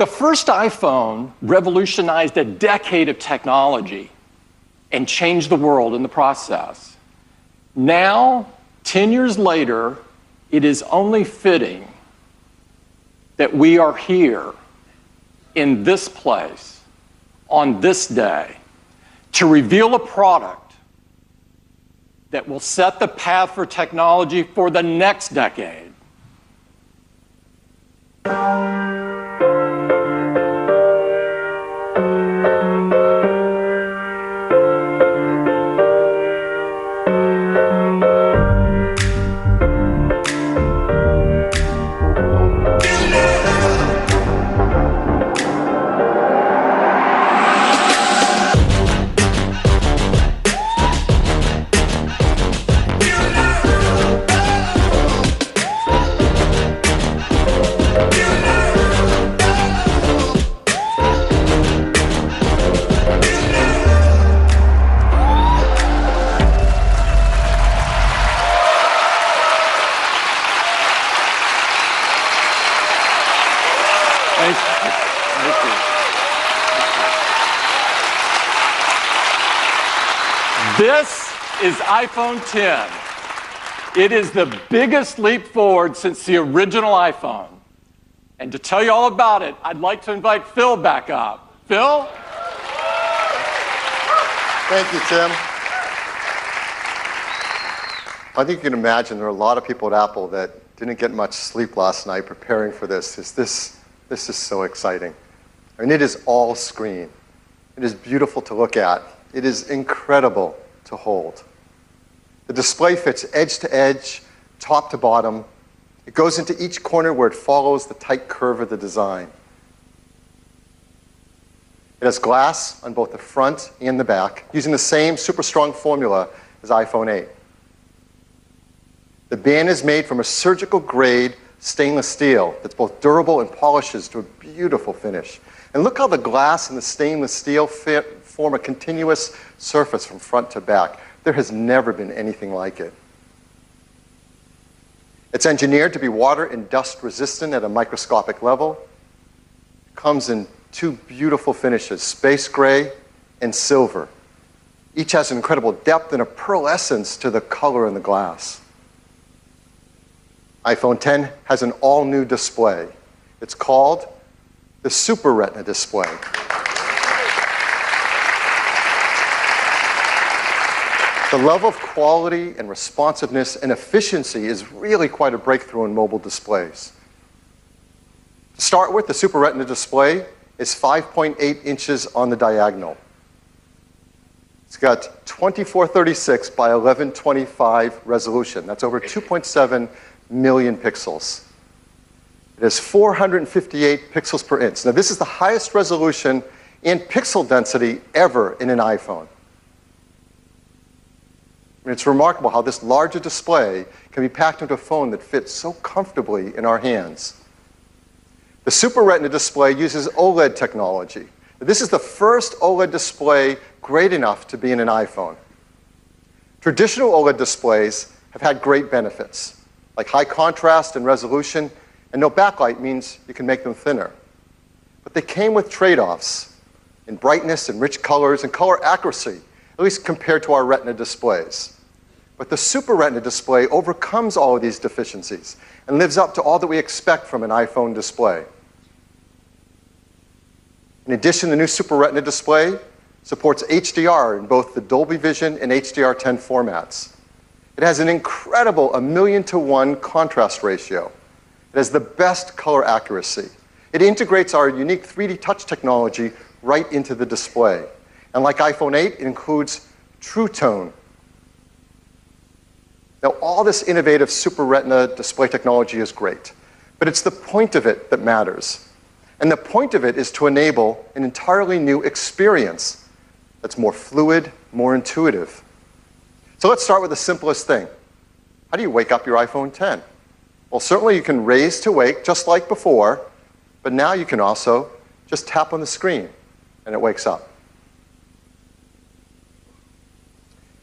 The first iPhone revolutionized a decade of technology and changed the world in the process. Now, 10 years later, it is only fitting that we are here in this place on this day to reveal a product that will set the path for technology for the next decade. This is iPhone X. It is the biggest leap forward since the original iPhone. And to tell you all about it, I'd like to invite Phil back up. Phil? Thank you, Tim. I think you can imagine there are a lot of people at Apple that didn't get much sleep last night preparing for this. This is so exciting. I mean, it is all screen. It is beautiful to look at. It is incredible to hold. The display fits edge to edge, top to bottom. It goes into each corner where it follows the tight curve of the design. It has glass on both the front and the back, using the same super strong formula as iPhone 8. The band is made from a surgical grade stainless steel that's both durable and polishes to a beautiful finish. And look how the glass and the stainless steel form a continuous surface from front to back. There has never been anything like it. It's engineered to be water and dust resistant at a microscopic level. It comes in two beautiful finishes, space gray and silver. Each has an incredible depth and a pearlescence to the color in the glass. iPhone X has an all-new display. It's called the Super Retina display. The level of quality and responsiveness and efficiency is really quite a breakthrough in mobile displays. To start with, the Super Retina display is 5.8 inches on the diagonal. It's got 2436 by 1125 resolution. That's over 2.7 million pixels. It has 458 pixels per inch. Now, this is the highest resolution and pixel density ever in an iPhone. I mean, it's remarkable how this larger display can be packed into a phone that fits so comfortably in our hands. The Super Retina display uses OLED technology. This is the first OLED display great enough to be in an iPhone. Traditional OLED displays have had great benefits, like high contrast and resolution, and no backlight means you can make them thinner. But they came with trade-offs in brightness and rich colors and color accuracy, at least compared to our Retina displays. But the Super Retina display overcomes all of these deficiencies and lives up to all that we expect from an iPhone display. In addition, the new Super Retina display supports HDR in both the Dolby Vision and HDR10 formats. It has an incredible 1,000,000 to 1 contrast ratio. It has the best color accuracy. It integrates our unique 3D touch technology right into the display. And like iPhone 8, it includes True Tone. Now, all this innovative Super Retina display technology is great, but it's the point of it that matters. And the point of it is to enable an entirely new experience that's more fluid, more intuitive. So let's start with the simplest thing. How do you wake up your iPhone X? Well, certainly you can raise to wake just like before, but now you can also just tap on the screen and it wakes up.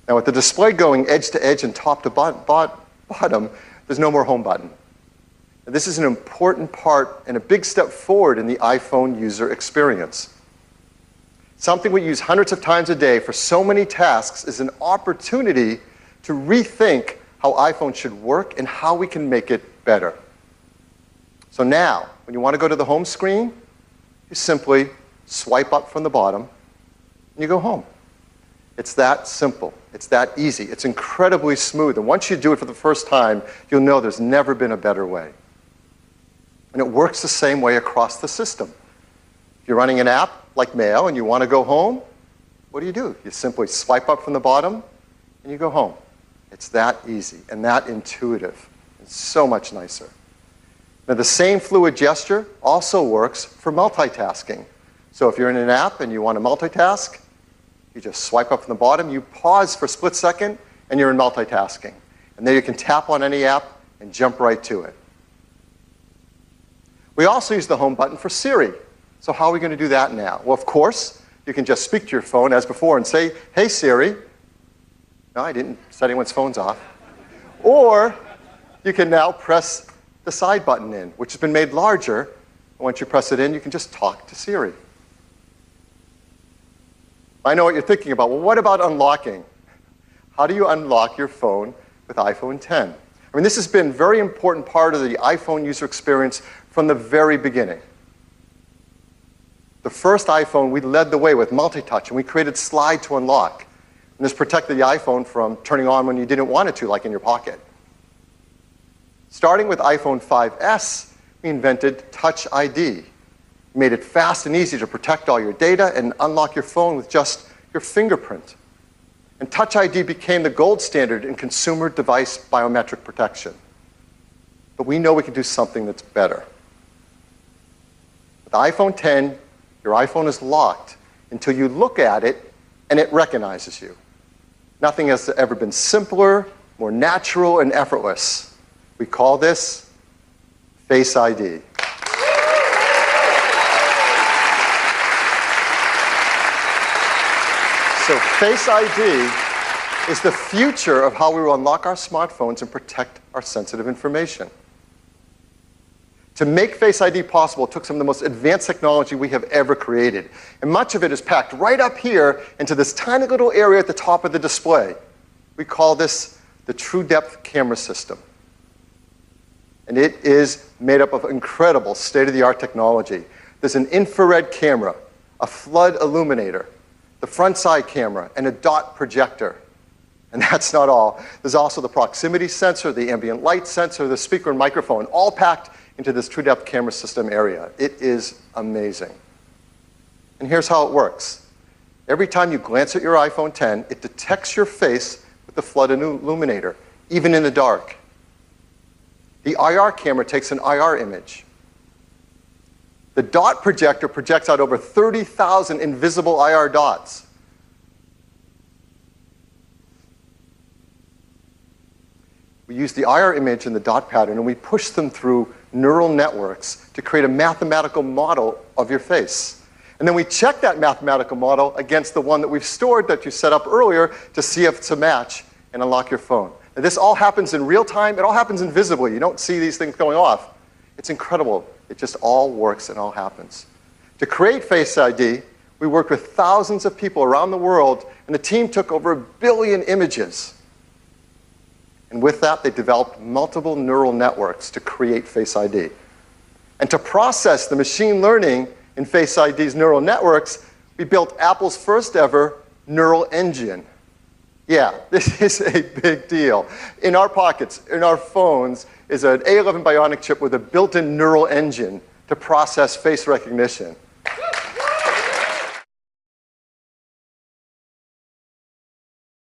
Now, with the display going edge to edge and top to bottom, there's no more home button. And this is an important part and a big step forward in the iPhone user experience. Something we use hundreds of times a day for so many tasks is an opportunity to rethink how iPhone should work and how we can make it better. So now, when you want to go to the home screen, you simply swipe up from the bottom and you go home. It's that simple. It's that easy. It's incredibly smooth. And once you do it for the first time, you'll know there's never been a better way. And it works the same way across the system. If you're running an app like Mail and you want to go home, what do? You simply swipe up from the bottom and you go home. It's that easy and that intuitive. It's so much nicer. Now, the same fluid gesture also works for multitasking. So if you're in an app and you want to multitask, you just swipe up from the bottom, you pause for a split second, and you're in multitasking. And then you can tap on any app and jump right to it. We also use the home button for Siri. So how are we going to do that now? Well, of course, you can just speak to your phone as before and say, "Hey, Siri." No, I didn't set anyone's phones off. Or you can now press the side button in, which has been made larger. And once you press it in, you can just talk to Siri. I know what you're thinking about. Well, what about unlocking? How do you unlock your phone with iPhone 10? I mean, this has been a very important part of the iPhone user experience from the very beginning. The first iPhone, we led the way with multi-touch, and we created Slide to Unlock. And this protected the iPhone from turning on when you didn't want it to, like in your pocket. Starting with iPhone 5S, we invented Touch ID. We made it fast and easy to protect all your data and unlock your phone with just your fingerprint. And Touch ID became the gold standard in consumer device biometric protection. But we know we can do something that's better. With iPhone 10, your iPhone is locked until you look at it and it recognizes you. Nothing has ever been simpler, more natural, and effortless. We call this Face ID. So Face ID is the future of how we will unlock our smartphones and protect our sensitive information. To make Face ID possible, it took some of the most advanced technology we have ever created. And much of it is packed right up here into this tiny little area at the top of the display. We call this the True Depth Camera System. And it is made up of incredible state-of-the-art technology. There's an infrared camera, a flood illuminator, the front side camera, and a dot projector. And that's not all. There's also the proximity sensor, the ambient light sensor, the speaker and microphone, all packed into this True Depth Camera System area. It is amazing. And here's how it works. Every time you glance at your iPhone 10, it detects your face with the flood illuminator, even in the dark. The IR camera takes an IR image. The dot projector projects out over 30,000 invisible IR dots. We use the IR image and the dot pattern, and we push them through neural networks to create a mathematical model of your face. And then we check that mathematical model against the one that we've stored that you set up earlier to see if it's a match and unlock your phone. And this all happens in real time. It all happens invisibly. You don't see these things going off. It's incredible. It just all works and all happens. To create Face ID, we worked with thousands of people around the world, and the team took over 1 billion images. And with that, they developed multiple neural networks to create Face ID. And to process the machine learning in Face ID's neural networks, we built Apple's first ever neural engine. Yeah, this is a big deal. In our pockets, in our phones, is an A11 Bionic chip with a built-in neural engine to process face recognition.